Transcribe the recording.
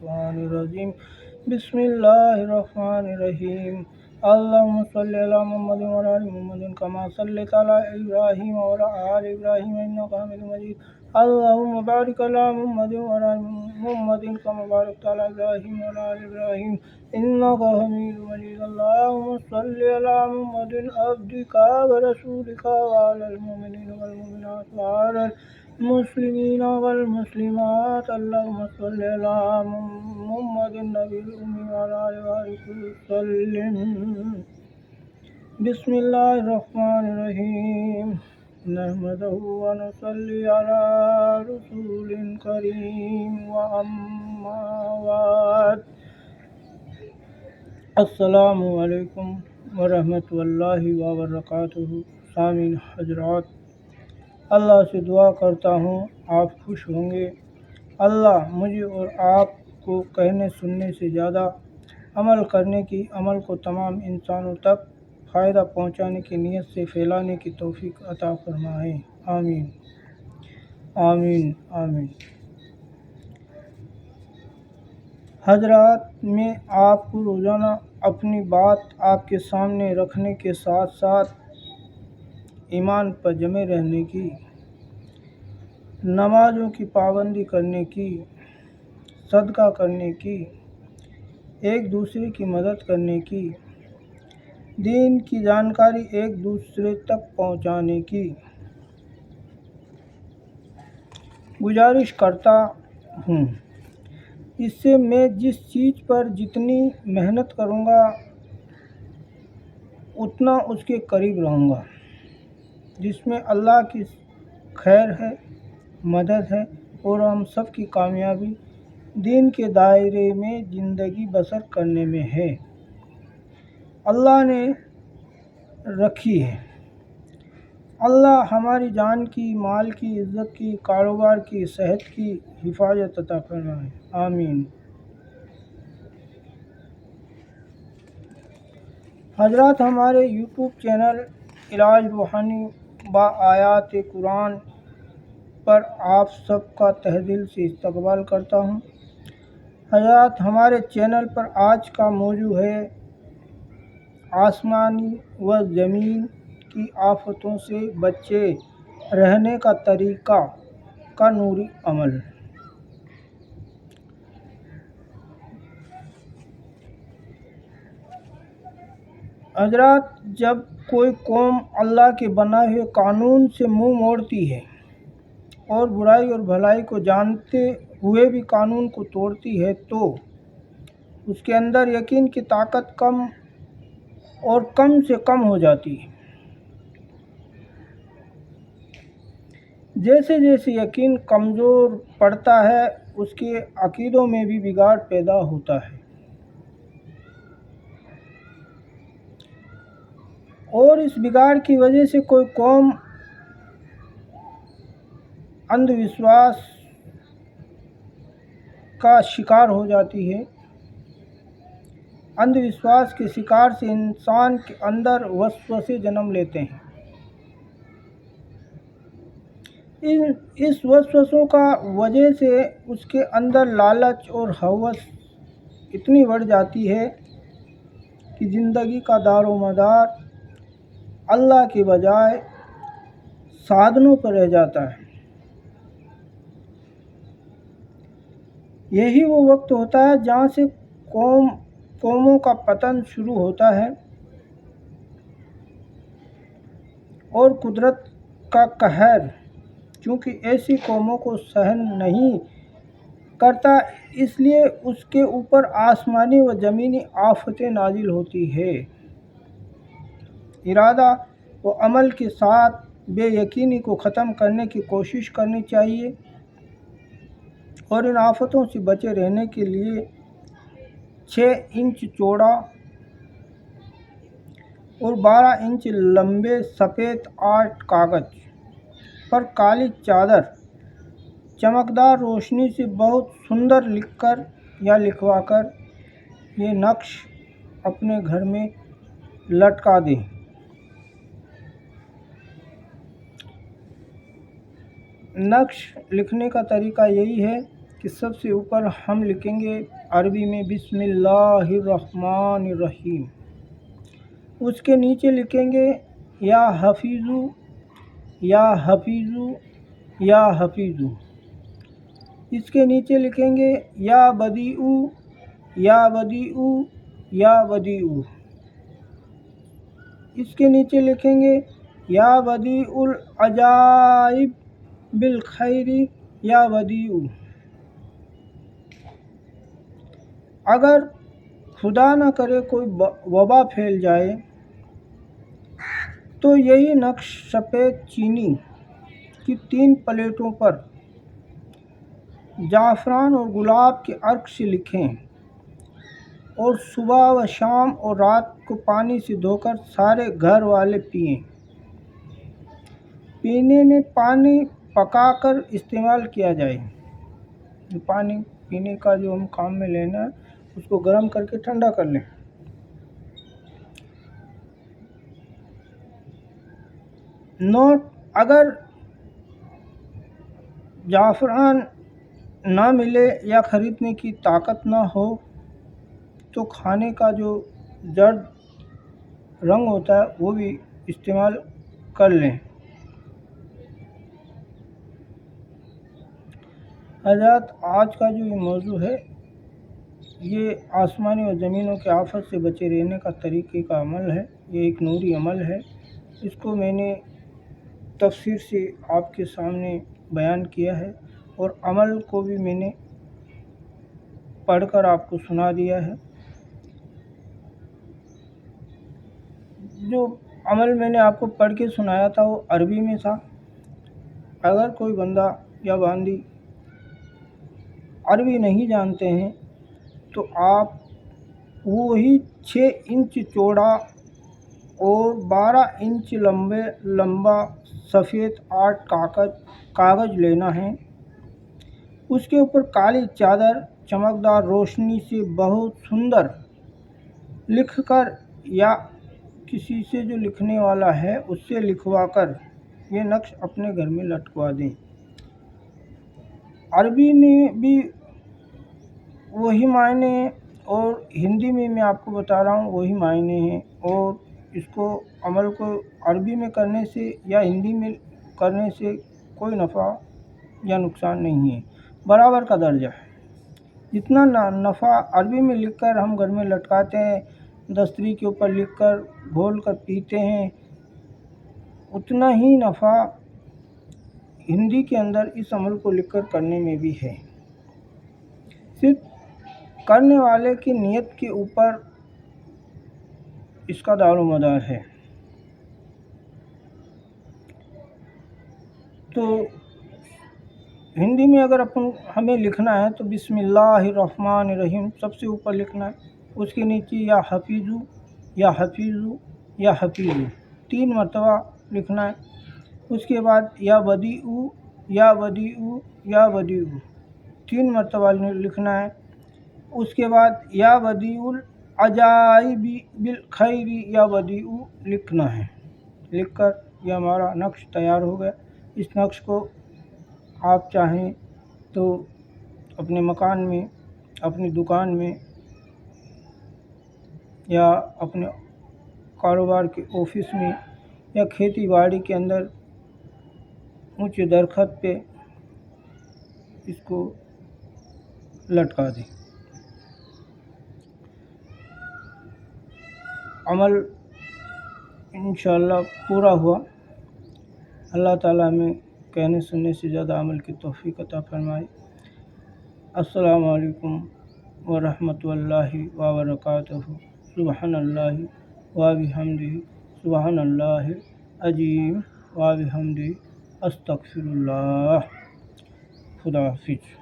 الشیطان الرجیم بسم اللہ الرحمن الرحیم اللہم صلی علی محمد وعلی آل محمد کما صلیت علی ابراہیم وعلی آل ابراہیم انک حمید مجید اللہم بارک علی محمد وعلی آل محمد کما بارکت علی ابراہیم وعلی آل ابراہیم انک حمید مجید اللہم صلی علی محمد عبدک ورسولک وعلی المؤمنین والمؤمنات وعلی المسلمین والمسلمات اللہم صلی علی محمد النبی الأمی وعلی آلہ وسلم بسم اللہ الرحمن الرحیم نحمدہ ونصلی علی رسول کریم واما بعد السلام علیکم ورحمۃ اللہ وبرکاتہ۔ سامعین حضرات، اللہ سے دعا کرتا ہوں آپ خوش ہوں گے۔ اللہ مجھے اور آپ کو کہنے سننے سے زیادہ عمل کرنے کی، عمل کو تمام انسانوں تک فائدہ پہنچانے کی نیت سے پھیلانے کی توفیق عطا فرمائے، آمین آمین آمین۔ حضرات، میں آپ کو روزانہ اپنی بات آپ کے سامنے رکھنے کے ساتھ ساتھ ایمان پر جمے رہنے کی، نمازوں کی پابندی کرنے کی، صدقہ کرنے کی، ایک دوسرے کی مدد کرنے کی، دین کی جانکاری ایک دوسرے تک پہنچانے کی گزارش کرتا ہوں۔ اس سے میں جس چیز پر جتنی محنت کروں گا اتنا اس کے قریب رہوں گا، جس میں اللہ کی خیر ہے، مدد ہے اور ہم سب کی کامیابی دین کے دائرے میں زندگی بسر کرنے میں ہے، اللہ نے رکھی ہے۔ اللہ ہماری جان کی، مال کی، عزت کی، کاروبار کی، صحت کی حفاظت عطا فرمائے، آمین۔ حضرات، ہمارے یوٹیوب چینل علاج روحانی با آیات قرآن پر آپ سب کا تہہ دل سے استقبال کرتا ہوں۔ حضرات، ہمارے چینل پر آج کا موضوع ہے آسمانی و زمین کی آفتوں سے بچے رہنے کا طریقہ کا نوری عمل۔ حضرات، جب کوئی قوم اللہ کے بنائے ہوئے قانون سے منہ موڑتی ہے اور برائی اور بھلائی کو جانتے ہوئے بھی قانون کو توڑتی ہے تو اس کے اندر یقین کی طاقت کم سے کم ہو جاتی ہے۔ جیسے جیسے یقین کمزور پڑتا ہے اس کے عقیدوں میں بھی بگاڑ پیدا ہوتا ہے، اور اس بگاڑ کی وجہ سے کوئی قوم اندھ وشواس کا شکار ہو جاتی ہے۔ اندھ وشواس کے شکار سے انسان کے اندر وسوسے جنم لیتے ہیں۔ اس وسوسوں کا وجہ سے اس کے اندر لالچ اور ہوس اتنی بڑھ جاتی ہے کہ زندگی کا دار و مدار اللہ کے بجائے سادھنوں پر رہ جاتا ہے۔ یہی وہ وقت ہوتا ہے جہاں سے قوموں کا پتن شروع ہوتا ہے اور قدرت کا قہر چونکہ ایسی قوموں کو سہن نہیں کرتا، اس لیے اس کے اوپر آسمانی و زمینی آفتیں نازل ہوتی ہے۔ ارادہ و عمل کے ساتھ بے یقینی کو ختم کرنے کی کوشش کرنی چاہیے اور ان آفتوں سے بچے رہنے کے لیے 6 انچ چوڑا اور 12 انچ لمبے سفید آرٹ کاغذ پر کالی چادر چمکدار روشنی سے بہت سندر لکھ کر یا لکھوا کر یہ نقش اپنے گھر میں لٹکا دیں۔ نقش لکھنے کا طریقہ یہی ہے کہ سب سے اوپر ہم لکھیں گے عربی میں بسم اللہ الرحمن الرحیم، اس کے نیچے لکھیں گے یا حفیظو یا حفیظو یا حفیظو، اس کے نیچے لکھیں گے یا بدیعو یا بدیعو یا بدیعو، اس کے نیچے لکھیں گے یا بدیع العجائب بالخیر یا بدیع۔ اگر خدا نہ کرے کوئی وبا پھیل جائے تو یہی نقش سفید چینی کی 3 پلیٹوں پر زعفران اور گلاب کے عرق سے لکھیں اور صبح و شام اور رات کو پانی سے دھو کر سارے گھر والے پئیں۔ پینے میں پانی پکا کر استعمال کیا جائے، پانی پینے کا جو ہم کام میں لینا ہے اس کو گرم کر کے ٹھنڈا کر لیں۔ نوٹ: اگر زعفران نہ ملے یا خریدنے کی طاقت نہ ہو تو کھانے کا جو زرد رنگ ہوتا ہے وہ بھی استعمال کر لیں۔ حضرات، آج کا جو یہ موضوع ہے یہ آسمانی اور زمینوں کے آفت سے بچے رہنے کا طریقے کا عمل ہے۔ یہ ایک نوری عمل ہے، اس کو میں نے تفسیر سے آپ کے سامنے بیان کیا ہے اور عمل کو بھی میں نے پڑھ کر آپ کو سنا دیا ہے۔ جو عمل میں نے آپ کو پڑھ کے سنایا تھا وہ عربی میں تھا۔ اگر کوئی بندہ یا باندی عربی نہیں جانتے ہیں تو آپ وہی 6 انچ چوڑا اور 12 انچ لمبا سفید آرٹ کاغذ لینا ہے، اس کے اوپر کالی چادر چمکدار روشنی سے بہت سندر لکھ کر یا کسی سے جو لکھنے والا ہے اس سے لکھوا کر یہ نقش اپنے گھر میں لٹکوا دیں۔ عربی میں بھی وہی معنی ہیں اور ہندی میں آپ کو بتا رہا ہوں وہی معنی ہیں، اور اس کو عمل کو عربی میں کرنے سے یا ہندی میں کرنے سے کوئی نفع یا نقصان نہیں ہے، برابر کا درجہ ہے۔ جتنا نفع عربی میں لکھ کر ہم گھر میں لٹکاتے ہیں، دستری کے اوپر لکھ کر گھول کر پیتے ہیں، اتنا ہی نفع ہندی کے اندر اس عمل کو لکھ کر کرنے میں بھی ہے۔ صرف کرنے والے کی نیت کے اوپر اس کا دار و مدار ہے۔ تو ہندی میں اگر ہمیں لکھنا ہے تو بسم اللہ الرحمن الرحیم سب سے اوپر لکھنا ہے، اس کے نیچے یا حفیظو یا حفیظو یا حفیظو 3 مرتبہ لکھنا ہے، اس کے بعد یا بدیعو یا بدیعو یا بدیعو 3 مرتبہ لکھنا ہے، اس کے بعد یا بدیع العجائب بالخیر یا بدیع لکھنا ہے۔ لکھ کر یہ ہمارا نقش تیار ہو گیا۔ اس نقش کو آپ چاہیں تو اپنے مکان میں، اپنی دکان میں یا اپنے کاروبار کے آفس میں یا کھیتی باڑی کے اندر اونچے درخت پہ اس کو لٹکا دیں۔ عمل انشاءاللہ پورا ہوا۔ اللہ تعالیٰ ہمیں کہنے سننے سے زیادہ عمل کی توفیق عطا فرمائے۔ السلام علیکم ورحمۃ اللہ وبرکاتہ۔ سبحان اللہ وبحمدہ، سبحان اللہ العظیم وبحمدہ، استغفر اللہ۔ خدا حافظ۔